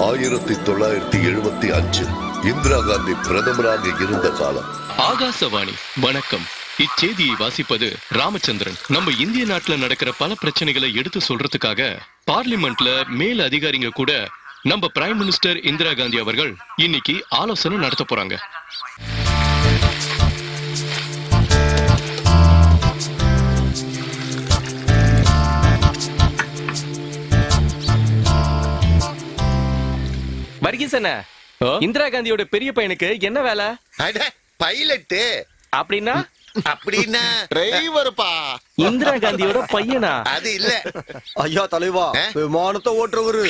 1975 இந்திரா காந்தி பிரதமராக இருந்த காலம். ஆகாசவாணி வணக்கம். இச்செய்தியை வாசிப்பது ராமச்சந்திரன். நம்ம இந்திய நாட்டுல நடக்கிற பல பிரச்சனைகளை எடுத்து சொல்றதுக்காக பார்லிமெண்ட்ல மேல் அதிகாரிங்க கூட நம்ம பிரைம் மினிஸ்டர் இந்திரா காந்தி அவர்கள் இன்னைக்கு ஆலோசனை நடத்த போறாங்க. வர்கீசன, இந்திரா காந்தியோட பெரிய பையனுக்கு என்ன வேலை? பைலட். அப்படின்னா அப்படின்னா டிரைவர்ப்பா. இந்திரா காந்தியோட பையனா? அது இல்ல ஐயா தலைவா, விமானத்தை ஓட்டுறவரு.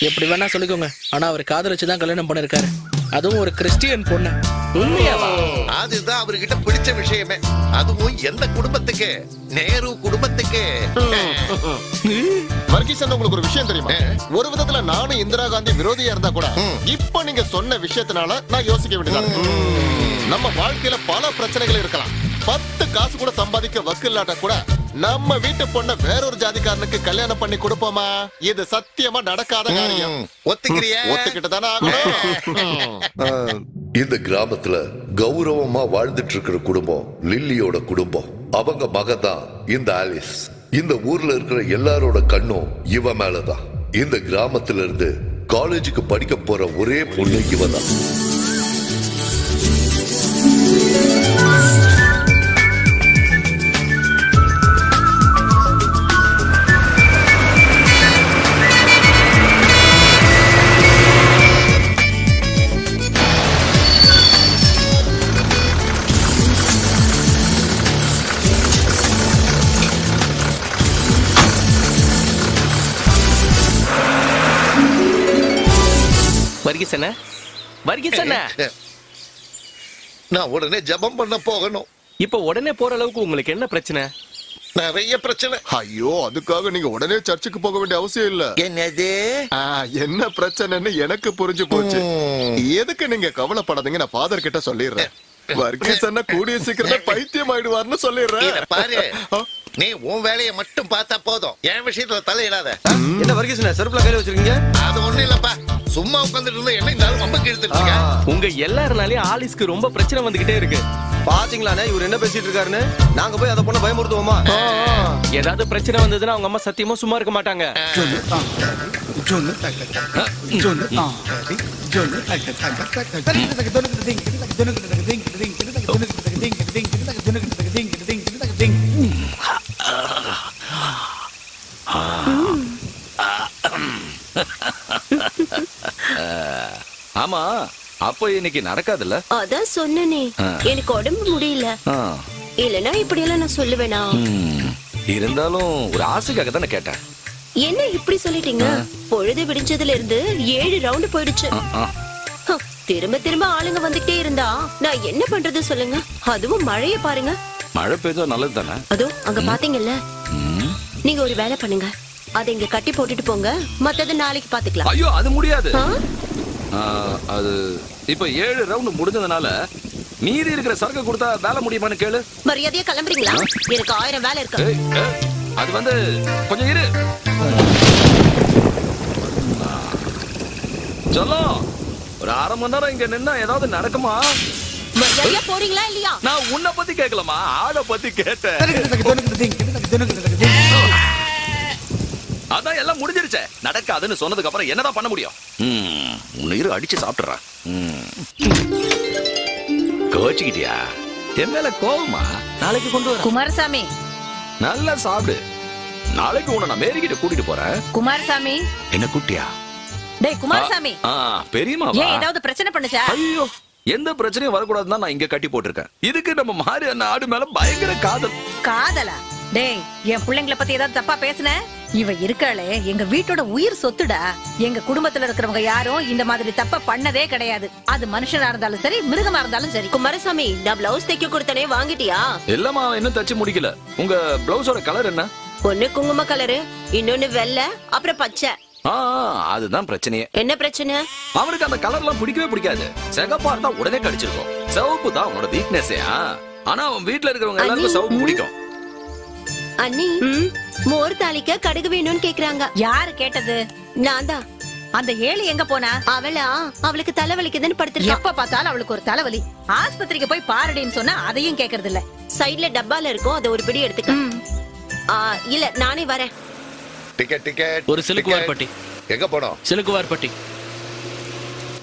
எப்படி வேணா சொல்லிக்கோங்க, ஆனா அவர் காதலிச்சுதான் கல்யாணம் பண்ணிருக்காரு, அதுவும் ஒரு கிறிஸ்டியன் பொண்ணு. உண்மையாவா? அதுதான் அவர்கிட்ட பிடிச்ச விஷயமே. அதுவும் எந்த குடும்பத்துக்கு? நேரு குடும்பத்துக்கு. வர்கீசன், உங்களுக்கு ஒரு விஷயம் தெரியுமா? ஒரு விதத்துல நானும் இந்திரா காந்தி விரோதியா இருந்தா கூட இப்ப நீங்க சொன்ன விஷயத்தினால நான் யோசிக்க வேண்டியதா நம்ம வாழ்க்கையில பல பிரச்சனைகள் இருக்கலாம். 10 காசு கூட சம்பாதிக்க வக்கில்லாட்ட கூட நம்ம வீட்டு பொண்ண வேறொரு ஜாதிக்காரனுக்கு கல்யாணம் பண்ணி கொடுப்போமா? இது சத்தியமா நடக்காத காரியம். ஒத்துக்கிறியா? ஒத்துக்கிட்டு தானே ஆகணும். இந்த கிராமத்துல கௌரவமா வாழ்ந்துட்டு இருக்கிற குடும்பம் லில்லியோட குடும்பம். அவங்க மகதான் இந்த ஆலிஸ். இந்த ஊர்ல இருக்கிற எல்லாரோட கண்ணும் இவ மேலதான். இந்த கிராமத்துல இருந்து காலேஜுக்கு படிக்க போற ஒரே பொண்ணு இவதான். வர்கீசன, வர்கீசன, நான் உடனே ஜபம் பண்ண போகணும். இப்ப உடனே போற அளவுக்கு உங்களுக்கு என்ன பிரச்சனை? நிறைய பிரச்சனை. ஐயோ, அதுக்காக நீங்க உடனே சர்ச்சுக்கு போக வேண்டிய அவசியம் இல்ல. என்னது? என்ன பிரச்சனைன்னு எனக்கு புரிஞ்சு போச்சு. எதுக்கு நீங்க கவலைப்படாதீங்க, நான் ஃபாதர் கிட்ட சொல்லிடுறேன். வர்கீசன் கூடிய சீக்கிரம் பைத்தியம் ஆயிடுவார்னு சொல்லிடுறேன். பாரு, நீ உன் வேலையை மட்டும் பார்த்தா போதும், என் விஷயத்துல தலையிடாத. என்ன வர்கீசன் செருப்புல கையில வச்சிருக்கீங்க? அது ஒண்ணு இல்லப்பா, சும்மா உட்காந்துட்டு இருந்தா என்ன இந்த மம்பக்கு எடுத்துட்டு இருக்க? உங்க எல்லாருனாலயும் ஆலிஸ்க்கு ரொம்ப பிரச்சனை வந்துகிட்டே இருக்கு. பாத்தீங்களானே இவர் என்ன பேசிட்டு இருக்காருன்னு? நாங்க போய் அதை பொண்ண பயமுறுத்துவோமா? ஏதாவது பிரச்சனை வந்ததுன்னா அவங்க அம்மா சத்தியமா சும்மா இருக்க மாட்டாங்க. ஆமா, அப்போ இன்னைக்கு நடக்காதுல்ல? அதான் சொன்னனே, எனக்கு உடம்பு முடியல. இல்லனா இப்படி எல்லாம் நான் சொல்லுவேனா? இருந்தாலும் ஒரு ஆசைக்காக தானே கேட்டேன். என்ன இப்படி சொல்லிட்டீங்க? பொழுது விடிஞ்சதுல இருந்து 7 ரவுண்ட் போயிடுச்சு. திரும்ப திரும்ப ஆளுங்க வந்துட்டே இருந்தா நான் என்ன பண்றது சொல்லுங்க? அதுவும் மழைய பாருங்க. மழை பெய்தா நல்லது தானே? அதோ அங்க பாத்தீங்கல்ல, நீங்க ஒரு வேலை பண்ணுங்க, அதை இங்க கட்டி போட்டுட்டு போங்க, மத்தது நாளைக்கு பாத்துக்கலாம். ஐயோ, அது முடியாது. அது இப்ப 7 ரவுண்ட் முடிஞ்சதுனால மீறி இருக்கிற சரக்கு கொடுத்தா வேலை முடியுமான்னு கேளு. மரியாதையா கிளம்புறீங்களா? எனக்கு 1000 வேலை இருக்கு. அது வந்து கொஞ்சம் இரு. சொல்லும், ஒரு 1/2 மணி நேரம் இங்க நின்னா ஏதாவது நடக்குமா? மரியாதையா போறீங்களா இல்லையா? நான் உன்னை பத்தி கேட்கலாமா, ஆளை பத்தி கேட்டேன். அதான் எல்லாம் முடிஞ்சிருச்சே. நடக்காதுன்னு சொன்னதுக்கு அப்புறம் என்னதான் பண்ண முடியும்? உன்னை அடிச்சு சாப்பிட்டுறான். கோச்சுக்கிட்டியா? என் மேல கோவமா? நாளைக்கு கொண்டு வர. குமாரசாமி, நல்லா சாப்பிடு. நாளைக்கு உன்னை நான் மேரிக்கிட்ட கூட்டிட்டு போறேன். குமாரசாமி. என்ன குட்டியா? டேய் குமாரசாமி, பெரியமா ஏன் ஏதாவது பிரச்சனை பண்ணுச்சா? ஐயோ, எந்த பிரச்சனையும் வரக்கூடாதுன்னு நான் இங்க கட்டி போட்டிருக்கேன். இதுக்கு நம்ம மாறி அந்த ஆடு மேல பயங்கர காதல். காதலா? டேய், என் பிள்ளைங்களை பத்தி ஏதாவது தப்பா பேசுன? இவ இருக்காளே எங்க வீட்டோட உயிர் சொத்துடா. எங்க குடும்பத்துல இருக்கிறவங்க யாரும் இந்த மாதிரி தப்ப பண்ணதே கிடையாது. அது மனுஷனா இருந்தாலும் சரி, மிருகமா இருந்தாலும் சரி. குமாரசாமி, நான் பிளவுஸ் தைக்க கொடுத்தனே, வாங்கிட்டியா? இல்லம்மா, இன்னும் தச்சு முடிக்கல. உங்க பிளவுஸோட கலர் என்ன? ஒண்ணு குங்கும கலரு, இன்னொன்னு வெள்ளை, அப்புறம் பச்சை. அதுதான் பிரச்சனையே. என்ன பிரச்சனை? அவனுக்கு அந்த கலர்லாம் பிடிக்கவே பிடிக்காது. சிகப்பா இருந்தா உடனே கடிச்சிருக்கும். சிவப்பு தான் அவனோட வீக்னஸே. ஆனா அவன் வீட்டுல இருக்கிறவங்க எல்லாருக்கும் சிவப்பு பிடிக்கும். அண்ணி, மோர் தாளிக்க கடுகு வேணும்னு கேக்குறாங்க. யாரு கேட்டது? நான் தான். அந்த ஏழி எங்க போனா? அவளுக்கு தலைவலிக்குதுன்னு படுத்திருக்கா. எப்ப பார்த்தாலும் அவளுக்கு ஒரு தலைவலி. ஆஸ்பத்திரிக்கு போய் பாருடின்னு சொன்னா அதையும் கேக்குறது இல்ல. சைடுல டப்பால இருக்கும், அதை ஒரு பிடி எடுத்துக்க. இல்ல நானே வரேன். டிக்கெட் ஒரு சிலுக்குவார் பட்டி. எங்க போனோம்? சிலுக்குவார் பட்டி.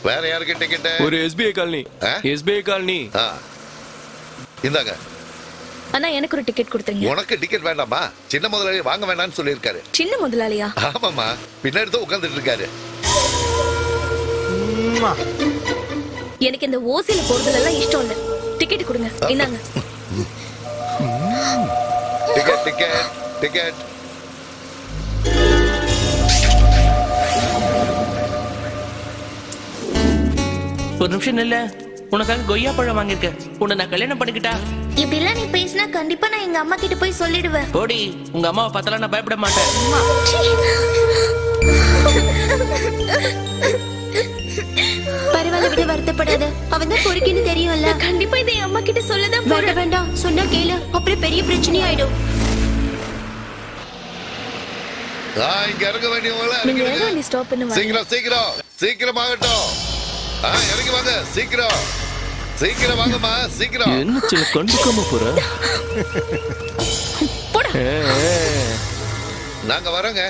வேற யாருக்கு டிக்கெட்? ஒரு SBI காலனி. SBI colony. இந்தாங்க. அண்ணா எனக்கு ஒரு டிக்கெட் கொடுத்துருங்க. உனக்கு டிக்கெட் வேண்டாமா? சின்ன முதலாளி வாங்க வேண்டாம்னு சொல்லியிருக்காரு. சின்ன முதலாளியா? ஆமாமா, பின்னாடி தான் உட்கார்ந்துட்டு இருக்காரு. எனக்கு இந்த ஓசில போறதுல எல்லாம் இஷ்டம் இல்ல. டிக்கெட் கொடுங்க. இந்தாங்க. டிக்கெட். ஒரு நிமிஷம் இல்ல, உனக்காக கொய்யா பழம் வாங்கிருக்கேன். உன்னை நான் கல்யாணம் பண்ணிக்கிட்டா? இப்படி எல்லாம் நீ பேசினா கண்டிப்பா நான் எங்க அம்மா கிட்ட போய் சொல்லிடுவேன். போடி, உங்க அம்மாவை பார்த்தாலும் நான் பயப்பட மாட்டேன். பரவாயில்ல, விட வருத்தப்படாத. அவன் தான் பொறுக்கின்னு தெரியும்ல. கண்டிப்பா இதை அம்மா கிட்ட சொல்லதான் போறேன். வேண்டாம், சொன்னா கேளு, அப்புறம் பெரிய பிரச்சனை ஆயிடும். இங்க இறங்க வேண்டியவங்கள ஸ்டாப் பண்ணுவாங்க. சீக்கிரம் ஆகட்டும். இறங்கி வாங்க, சீக்கிரம் வாங்கம்மா, சீக்கிரம். என்ன சின்ன கண்டுக்காம போற? நாங்க வரோங்க.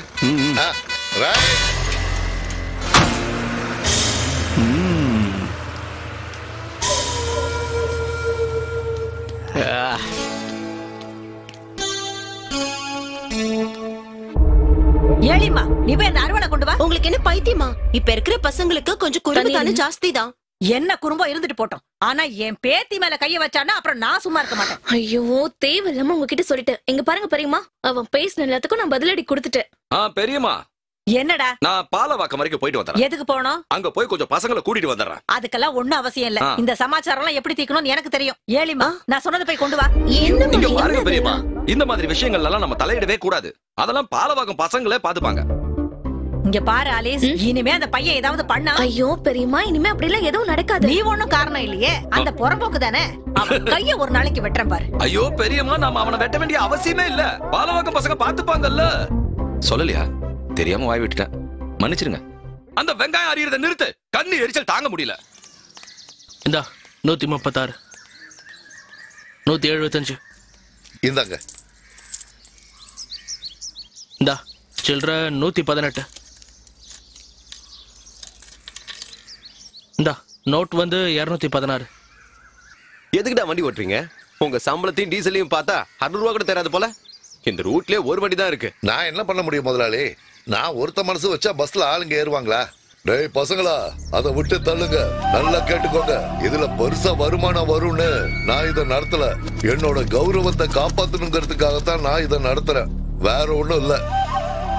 ஏழிமா, நீ போய் அந்த அருவாளை கொண்டு வா. உங்களுக்கு என்ன பைத்தியமா? இப்ப இருக்கிற பசங்களுக்கு கொஞ்சம் குறும்புதானே ஜாஸ்தி தான். என்ன குறும்போ இருந்துட்டு போட்டோம். ஆனா என் பேத்தி மேல கைய வச்சானா அப்புறம் நான் சும்மா இருக்க மாட்டேன். ஐயோ, தேவையில்லாம உங்ககிட்ட சொல்லிட்டேன். எங்க பாருங்க பெரியம்மா, அவன் பேசின எல்லாத்துக்கும் நான் பதிலடி கொடுத்துட்டேன். பெரியம்மா, என்னடா? நான் பாலவாக்கம் வரைக்கும் போயிட்டு வந்துறேன். எதுக்கு போனோம்? அங்க போய் கொஞ்சம் பசங்களை கூட்டிட்டு வந்துறேன். அதுக்கெல்லாம் ஒண்ணும் அவசியம் இல்ல. இந்த சமாச்சாரம் எல்லாம் எப்படி தீக்கணும்னு எனக்கு தெரியும். ஏழிமா, நான் சொன்னதை போய் கொண்டு வா. இங்க பாருங்க பெரியம்மா, இந்த மாதிரி விஷயங்கள் எல்லாம் நம்ம தலையிடவே கூடாது. அதெல்லாம் பாலவாக்கம் பசங்களே பாத்துப்பாங்க. இங்க பாரு ஆலிஸ், இனிமே அந்த பையன் ஏதாவது பண்ணா. ஐயோ பெரியம்மா, இனிமே அப்படி எல்லாம் எதுவும் நடக்காது. நீ ஒண்ணும் காரணம் இல்லையே, அந்த புறம்போக்கு தானே. அவன் கைய ஒரு நாளைக்கு வெட்டுறேன் பாரு. ஐயோ பெரியம்மா, நாம அவனை வெட்ட வேண்டிய அவசியமே இல்ல. பாலவாக்கம் பசங்க பாத்துப்பாங்கல்ல. சொல்லலையா? தெரியாம வாய் விட்டுட்டேன், மன்னிச்சிருங்க. அந்த வெங்காயம் அறியறத நிறுத்து, கண்ணு எரிச்சல் தாங்க முடியல. இந்தா 136, 175. இந்தாங்க. இந்தா சில்லற 118. இந்தா நோட் வந்து 216. எதுக்குடா வண்டி ஓட்டுறீங்க? உங்க சம்பளத்தையும் டீசலையும் பார்த்தா 100 ரூபா கூட தராது போல. இந்த ரூட்லயே ஒரு வண்டி தான் இருக்கு. நான் என்ன பண்ண முடியும் முதலாளி? நான் ஒருத்த மனசு வச்சா பஸ்ல ஆளுங்க ஏறுவாங்களா? டேய் பசங்களா, அதை விட்டு தள்ளுங்க. நல்லா கேட்டுக்கோங்க, இதுல பெருசா வருமானம் வரும்னு நான் இதை நடத்தல. என்னோட கௌரவத்தை காப்பாத்தணுங்கிறதுக்காகத்தான் நான் இதை நடத்துறேன். வேற ஒண்ணும் இல்ல.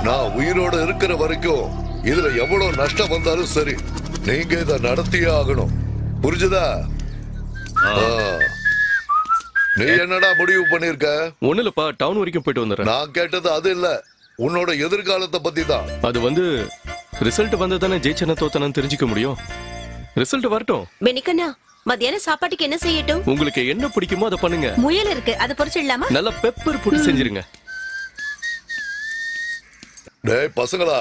நான் உயிரோட இருக்கிற வரைக்கும் இதுல எவ்வளவு நஷ்டம் வந்தாலும் சரி, நீங்க இதை நடத்தியே ஆகணும். புரிஞ்சுதா? நீ என்னடா முடிவு பண்ணிருக்க? ஒண்ணு இல்லப்பா, டவுன் வரைக்கும் போயிட்டு வந்துடுறேன். நான் கேட்டது அது இல்ல, உன்னோட எதிர்காலத்தை பத்தி தான். அது வந்து ரிசல்ட் வந்ததானே ஜெயிச்சன தோத்தனன்னு தெரிஞ்சுக்க முடியும். ரிசல்ட் வரட்டும். பெனிக்கண்ணா, மத்தியான சாப்பாட்டுக்கு என்ன செய்யட்டும்? உங்களுக்கு என்ன பிடிக்குமோ அதை பண்ணுங்க. முயல் இருக்கு, அதை பொரிச்சிடலாமா? நல்ல பெப்பர் போட்டு செஞ்சிருங்க. டேய் பசங்களா,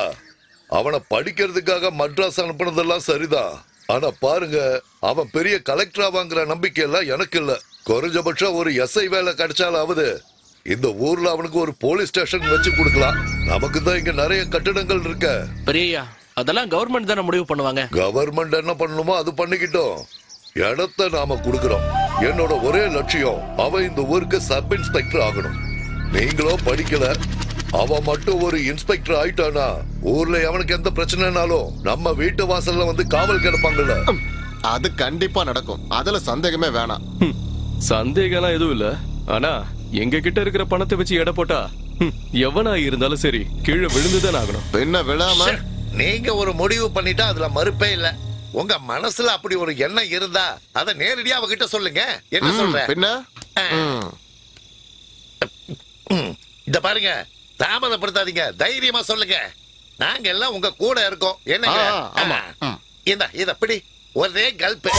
அவனை படிக்கிறதுக்காக மட்ராஸ் அனுப்புனதெல்லாம் சரிதான். ஆனா பாருங்க, அவன் பெரிய கலெக்டரா வாங்குற நம்பிக்கை எல்லாம் எனக்கு இல்ல. குறைஞ்சபட்சம் ஒரு எஸ்ஐ வேலை கிடைச்சாலாவது இந்த ஊர்ல அவனுக்கு ஒரு போலீஸ் ஸ்டேஷன் வச்சு கொடுக்கலாம். நமக்கு தான் இங்க நிறைய கட்டிடங்கள் இருக்க. பெரியயா, அதெல்லாம் கவர்மெண்ட் தானே முடிவு பண்ணுவாங்க. கவர்மெண்ட் என்ன பண்ணணுமோ அது பண்ணிக்கிட்டோம். இடத்தை நாம கொடுக்கிறோம். என்னோட ஒரே லட்சியம், அவன் இந்த ஊருக்கு சப் இன்ஸ்பெக்டர் ஆகணும். நீங்களோ படிக்கல, அவன் மட்டும் ஒரு இன்ஸ்பெக்டர் ஆயிட்டானா ஊர்ல அவனுக்கு எந்த பிரச்சனைனாலும் நம்ம வீட்டு வாசல்ல வந்து காவல் கிடப்பாங்கல்ல. அது கண்டிப்பா நடக்கும், அதுல சந்தேகமே வேணாம். சந்தேகம்லாம் எதுவும் இல்ல. ஆனா எங்க கிட்ட இருக்கிற பணத்தை வச்சு எடை போட்டா எவனா இருந்தாலும் சரி கீழே விழுந்துதான் ஆகணும். என்ன விழாம நீங்க ஒரு முடிவு பண்ணிட்டா அதுல மறுப்பே இல்ல. உங்க மனசுல அப்படி ஒரு எண்ணம் இருந்தா அத நேரடியா அவகிட்ட சொல்லுங்க. என்ன சொல்ற? பின்ன இத பாருங்க, தாமதப்படுத்தாதீங்க, தைரியமா சொல்லுங்க. நாங்க எல்லாம் உங்க கூட இருக்கோம். என்ன? இத பிடி, ஒரே கல்ப்.